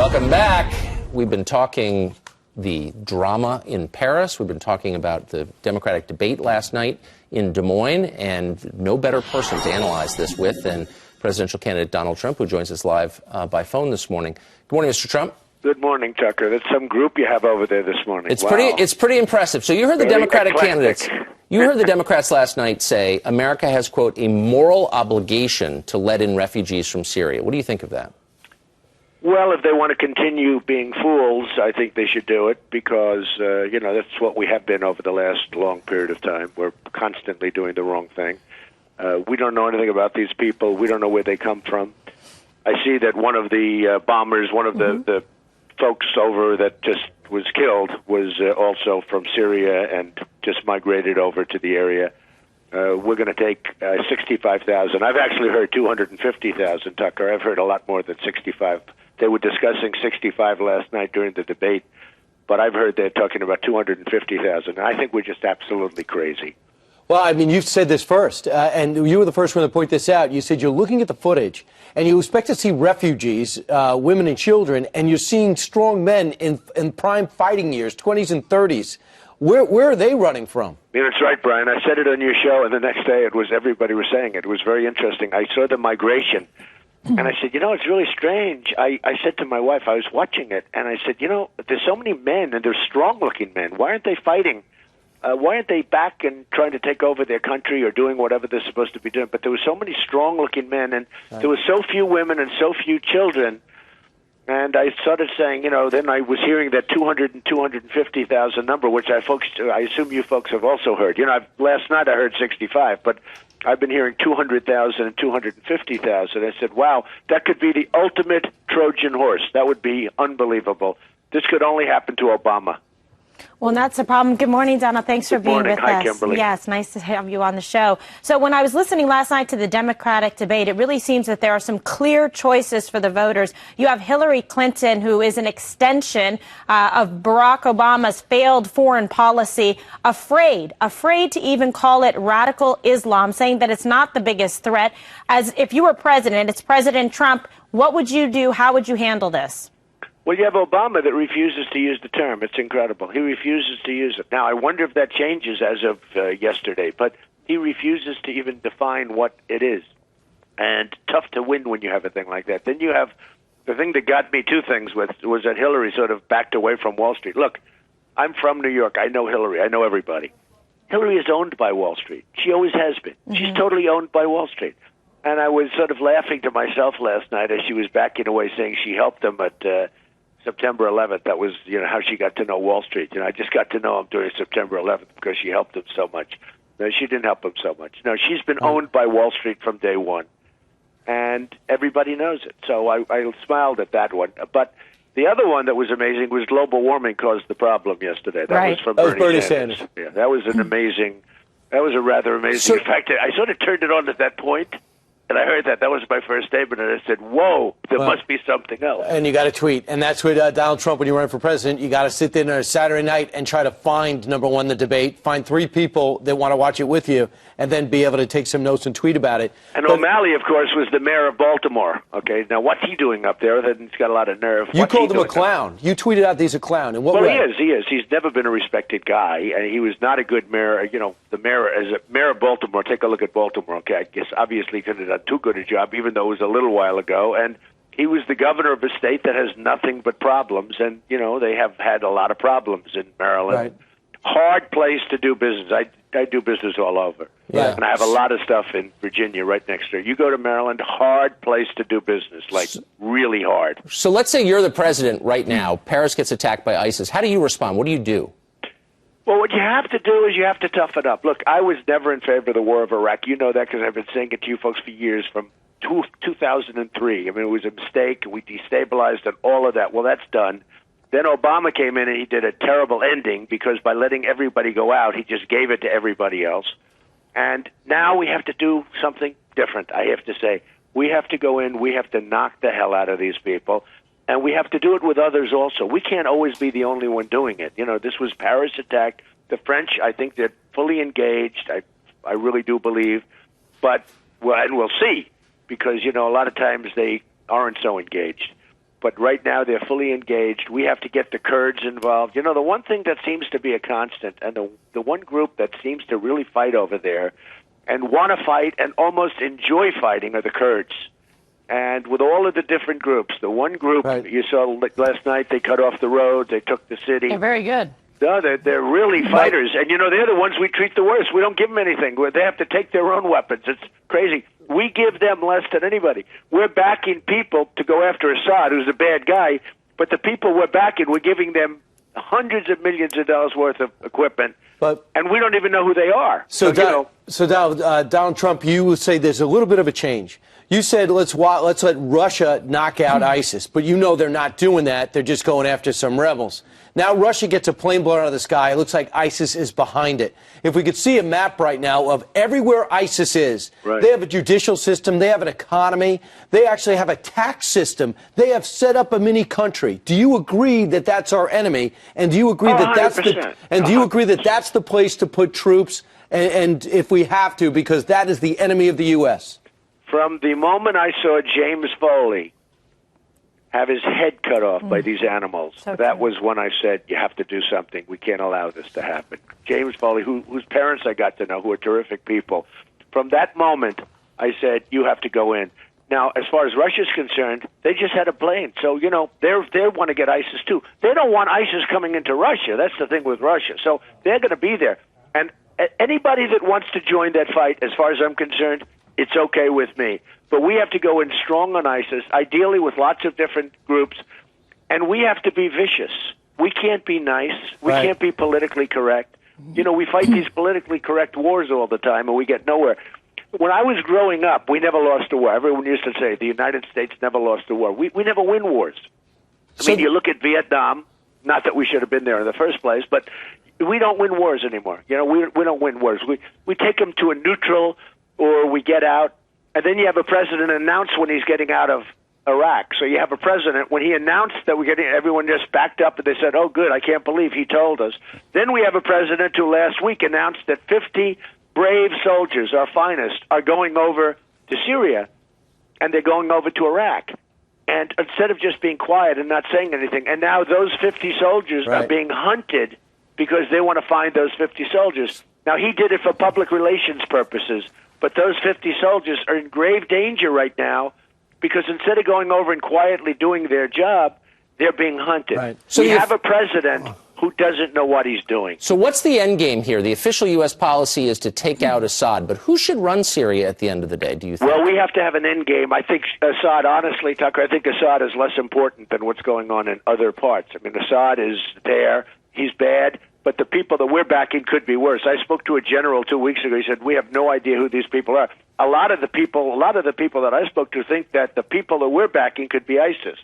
Welcome back. We've been talking the drama in Paris. We've been talking about the Democratic debate last night in Des Moines, and no better person to analyze this with than presidential candidate Donald Trump, who joins us live by phone this morning. Good morning, Mr. Trump. Good morning, Tucker. That's some group you have over there this morning. It's wow. pretty impressive. So you heard the Very Democratic eclectic. candidates. You heard the Democrats last night say America has, quote, a moral obligation to let in refugees from Syria. What do you think of that? Well, if they want to continue being fools, I think they should do it because, that's what we have been over the last long period of time. We're constantly doing the wrong thing. We don't know anything about these people. We don't know where they come from. I see that one of the bombers, one of the folks over that just was killed was also from Syria and just migrated over to the area. We're going to take 65,000. I've actually heard 250,000, Tucker. I've heard a lot more than 65. They were discussing 65 last night during the debate, but I've heard they're talking about 250,000. I think we're just absolutely crazy. Well, I mean, you've said this first, and you were the first one to point this out. You said you're looking at the footage, and you expect to see refugees, women and children, and you're seeing strong men in prime fighting years, 20s and 30s. Where are they running from? That's right, Brian. I said it on your show, and the next day everybody was saying it. It was very interesting. I saw the migration, and I said, it's really strange. I said to my wife, I was watching it, and I said, there's so many men, and they're strong-looking men. Why aren't they fighting? Why aren't they back and trying to take over their country or doing whatever they're supposed to be doing? But there were so many strong-looking men, and there were so few women and so few children. And I started saying, then I was hearing that 200 and 250,000 number, which I assume you folks have also heard. Last night I heard 65, but I've been hearing 200,000 and 250,000. I said, wow, that could be the ultimate Trojan horse. That would be unbelievable. This could only happen to Obama. Well, that's the problem. Good morning, Donald. Thanks for being with Hi, us. Kimberly. Yes, nice to have you on the show. So when I was listening last night to the Democratic debate, it really seems that there are some clear choices for the voters. You have Hillary Clinton, who is an extension of Barack Obama's failed foreign policy, afraid to even call it radical Islam, saying that it's not the biggest threat. As if you were president, it's President Trump, what would you do? How would you handle this? Well, you have Obama that refuses to use the term. It's incredible. He refuses to use it. Now, I wonder if that changes as of yesterday, but he refuses to even define what it is. And tough to win when you have a thing like that. Then you have the thing that got me two things was that Hillary sort of backed away from Wall Street. Look, I'm from New York. I know Hillary. I know everybody. Hillary is owned by Wall Street. She always has been. Mm-hmm. She's totally owned by Wall Street. And I was sort of laughing to myself last night as she was backing away, saying she helped them at September 11th. That was, how she got to know Wall Street. I just got to know him during September 11th because she helped him so much. No, she didn't help him so much. No, she's been owned by Wall Street from day one, and everybody knows it. So I smiled at that one. But the other one that was amazing was global warming caused the problem yesterday. That was from Bernie Sanders. Yeah, that was that was a rather amazing. In fact, I sort of turned it on at that point. And I heard that. That was my first statement, and I said, whoa, there must be something else. And you got to tweet. And that's what Donald Trump, when you run for president, you got to sit there on a Saturday night and try to find, number one, the debate, find three people that want to watch it with you, and then be able to take some notes and tweet about it. And O'Malley, of course, was the mayor of Baltimore. Okay, now what's he doing up there? He's got a lot of nerve. You called him a clown. You tweeted out he's a clown. In what way? Well, he is. He's never been a respected guy, and he was not a good mayor. The mayor, as a mayor of Baltimore, take a look at Baltimore. Okay, I guess obviously he could have done too good a job, even though it was a little while ago. And he was the governor of a state that has nothing but problems, and they have had a lot of problems in Maryland. Right. Hard place to do business. I do business all over. Yeah. And I have a lot of stuff in Virginia right next door. You go to Maryland, hard place to do business, really hard. So let's say you're the president right now. Paris gets attacked by ISIS. How do you respond? What do you do? Well, what you have to do is you have to toughen up. Look, I was never in favor of the war of Iraq. You know that because I've been saying it to you folks for years, from 2003. I mean, it was a mistake. We destabilized and all of that. Well, that's done. Then Obama came in and he did a terrible ending because by letting everybody go out, he just gave it to everybody else. And now we have to do something different, I have to say. We have to go in. We have to knock the hell out of these people. And we have to do it with others also. We can't always be the only one doing it. This was Paris attack. The French, I think they're fully engaged. I really do believe. But, and we'll see, because, a lot of times they aren't so engaged. but right now they're fully engaged. We have to get the Kurds involved. You know, the one thing that seems to be a constant, and the one group that seems to really fight over there and want to fight and almost enjoy fighting are the Kurds. And with all of the different groups, the one group you saw last night, they cut off the roads, they took the city. They're very good. No, they're really fighters. And, you know, they're the ones we treat the worst. We don't give them anything. They have to take their own weapons. It's crazy. We give them less than anybody. We're backing people to go after Assad, who's a bad guy, but the people we're backing, we're giving them hundreds of millions of dollars worth of equipment, and we don't even know who they are. So Donald Trump, you would say there's a little bit of a change. You said let's let Russia knock out ISIS, but you know they're not doing that. They're just going after some rebels. Now Russia gets a plane blown out of the sky. It looks like ISIS is behind it. If we could see a map right now of everywhere ISIS is, they have a judicial system, they have an economy, they actually have a tax system, they have set up a mini country. Do you agree that that's our enemy? And do you agree that that's the place to put troops? And if we have to, because that is the enemy of the U.S. From the moment I saw James Foley have his head cut off by these animals, that was when I said, you have to do something. We can't allow this to happen. James Foley, whose parents I got to know, who are terrific people. From that moment, I said, you have to go in. Now, as far as Russia's concerned, they just had a plane. So, you know, they want to get ISIS, too. They don't want ISIS coming into Russia. That's the thing with Russia. So they're going to be there. And anybody that wants to join that fight, as far as I'm concerned, it's okay with me. But we have to go in strong on ISIS, ideally with lots of different groups, and we have to be vicious. We can't be nice. We can't be politically correct. You know, we fight these politically correct wars all the time, and we get nowhere. When I was growing up, we never lost a war. Everyone used to say the United States never lost a war. We never win wars. I mean, you look at Vietnam, not that we should have been there in the first place, but we don't win wars anymore. You know, we don't win wars. We take them to a neutral, or we get out, and then you have a president announce when he's getting out of Iraq. So you have a president, when he announced that we're getting, everyone just backed up and they said, oh, good, I can't believe he told us. Then we have a president who last week announced that 50 brave soldiers, our finest, are going over to Syria, and they're going over to Iraq. And instead of just being quiet and not saying anything, and now those 50 soldiers are being hunted because they want to find those 50 soldiers. Now, he did it for public relations purposes, but those 50 soldiers are in grave danger right now because instead of going over and quietly doing their job, they're being hunted. So we have a president who doesn't know what he's doing. So what's the end game here? The official U.S. policy is to take out Assad, but who should run Syria at the end of the day, do you think? Well, we have to have an end game. I think Assad, honestly, Tucker, I think Assad is less important than what's going on in other parts. I mean, Assad is there. He's bad. But the people that we're backing could be worse. I spoke to a general 2 weeks ago. He said, we have no idea who these people are. A lot of the people that I spoke to think that the people that we're backing could be ISIS.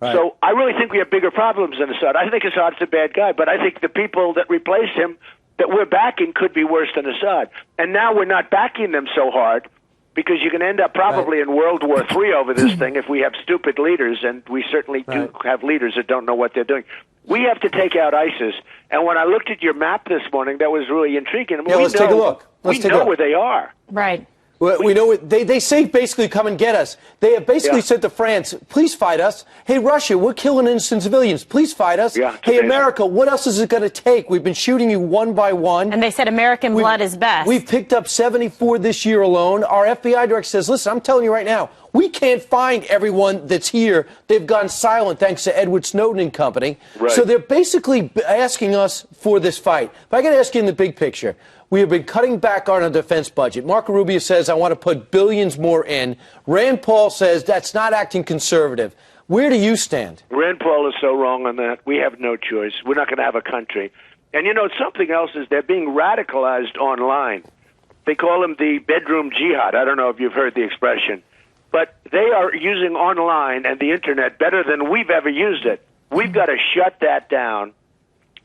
So I really think we have bigger problems than Assad. I think Assad's a bad guy, but I think the people that replace him that we're backing could be worse than Assad. And now we're not backing them so hard because you can end up probably in World War III over this thing if we have stupid leaders, and we certainly do have leaders that don't know what they're doing. We have to take out ISIS. And when I looked at your map this morning, that was really intriguing. I mean, let's take a look. We know where they are. Right. We know they say basically come and get us. They have basically said to France, please fight us. Hey, Russia, we're killing innocent civilians. Please fight us. Hey, America, what else is it going to take? We've been shooting you one by one. And they said American blood is best. We've picked up 74 this year alone. Our FBI director says, listen, I'm telling you right now, we can't find everyone that's here. They've gone silent thanks to Edward Snowden and company. So they're basically asking us for this fight. But I got to ask you in the big picture. We have been cutting back on our defense budget. Marco Rubio says, I want to put billions more in. Rand Paul says that's not acting conservative. Where do you stand? Rand Paul is so wrong on that. We have no choice. We're not going to have a country. And, you know, something else is they're being radicalized online. They call them the bedroom jihad. I don't know if you've heard the expression. But they are using online and the Internet better than we've ever used it. We've got to shut that down.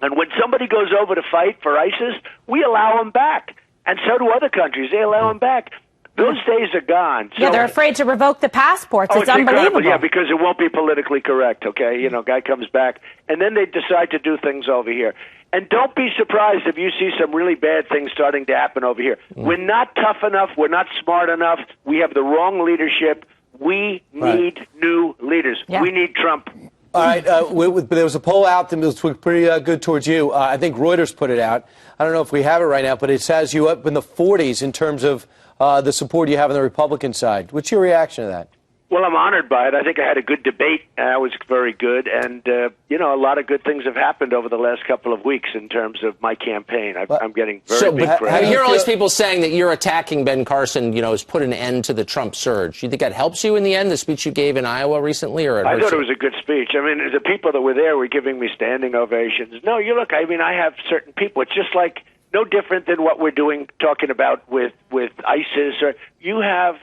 And when somebody goes over to fight for ISIS, we allow them back. And so do other countries. They allow them back. Those days are gone. So, they're afraid to revoke the passports. It's unbelievable. Yeah, because it won't be politically correct, okay? You know, guy comes back, and then they decide to do things over here. And don't be surprised if you see some really bad things starting to happen over here. We're not tough enough. We're not smart enough. We have the wrong leadership. We need new leaders. Yeah. We need Trump. All right, there was a poll out that was pretty good towards you. I think Reuters put it out. I don't know if we have it right now, but it has you up in the 40s in terms of the support you have on the Republican side. What's your reaction to that? Well, I'm honored by it. I think I had a good debate. It was very good. And, a lot of good things have happened over the last couple of weeks in terms of my campaign. I'm getting very big praise. I hear all these people saying that you're attacking Ben Carson, has put an end to the Trump surge. Do you think that helps you in the end, the speech you gave in Iowa recently? Or I thought it was a good speech. I mean, the people that were there were giving me standing ovations. No, you look, I mean, I have certain people. It's just like no different than what we're doing, talking about with ISIS. Or you have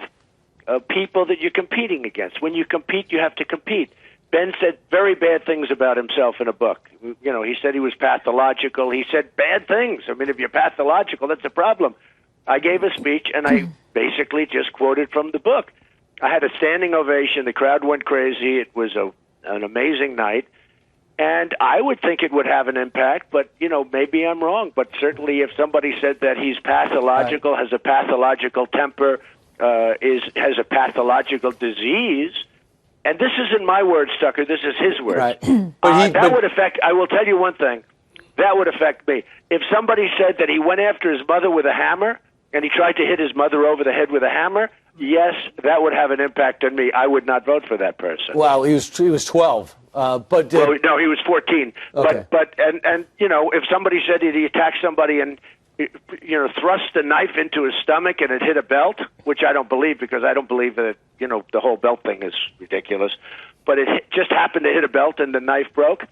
people that you're competing against. When you compete, you have to compete. Ben said very bad things about himself in a book. He said he was pathological. He said bad things. I mean, if you're pathological, that's a problem. I gave a speech, and I basically just quoted from the book. I had a standing ovation. The crowd went crazy. It was an amazing night. And I would think it would have an impact, but, maybe I'm wrong. But certainly if somebody said that he's pathological, has a pathological temper, has a pathological disease, and this isn't my words, Tucker, this is his words. Right. That would affect, I will tell you one thing, that would affect me. If somebody said that he went after his mother with a hammer, and he tried to hit his mother over the head with a hammer, yes, that would have an impact on me. I would not vote for that person. Wow, he was 12. No, he was 14. Okay. But if somebody said that he attacked somebody and thrust a knife into his stomach and it hit a belt, which I don't believe, because I don't believe that the whole belt thing is ridiculous. But it just happened to hit a belt and the knife broke.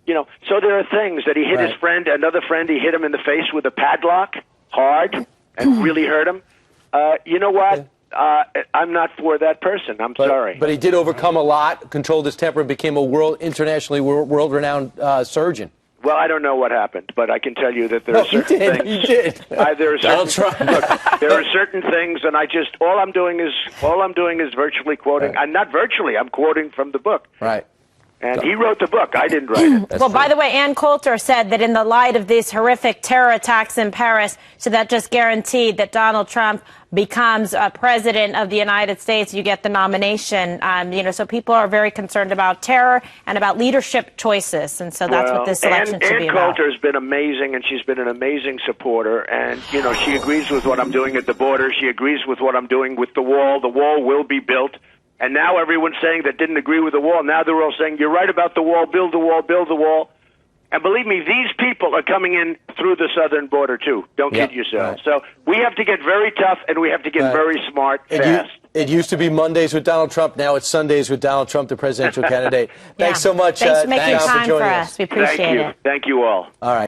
So there are things that he hit his friend, another friend. He hit him in the face with a padlock, hard, and really hurt him. You know what? I'm not for that person. I'm sorry. But he did overcome a lot, controlled his temper, and became a internationally world-renowned surgeon. Well, I don't know what happened, but I can tell you that there are certain things. He did. There are certain things, and all I'm doing is virtually quoting. Right. I'm not virtually. I'm quoting from the book. Right. And he wrote the book. I didn't write it. Well, by the way, Ann Coulter said that in the light of these horrific terror attacks in Paris, so that just guaranteed that Donald Trump becomes president of the United States. You get the nomination. So people are very concerned about terror and about leadership choices. And so that's what this election should be about. Ann Coulter has been amazing, and she's been an amazing supporter. And, she agrees with what I'm doing at the border. She agrees with what I'm doing with the wall. The wall will be built. And now everyone's saying that didn't agree with the wall. Now they're all saying, you're right about the wall, build the wall, build the wall. And believe me, these people are coming in through the southern border, too. Don't kid yourselves. Right. So we have to get very tough, and we have to get very smart fast. It used to be Mondays with Donald Trump. Now it's Sundays with Donald Trump, the presidential candidate. Thanks so much. Thanks for making time for joining us. We appreciate it. Thank you all. All right.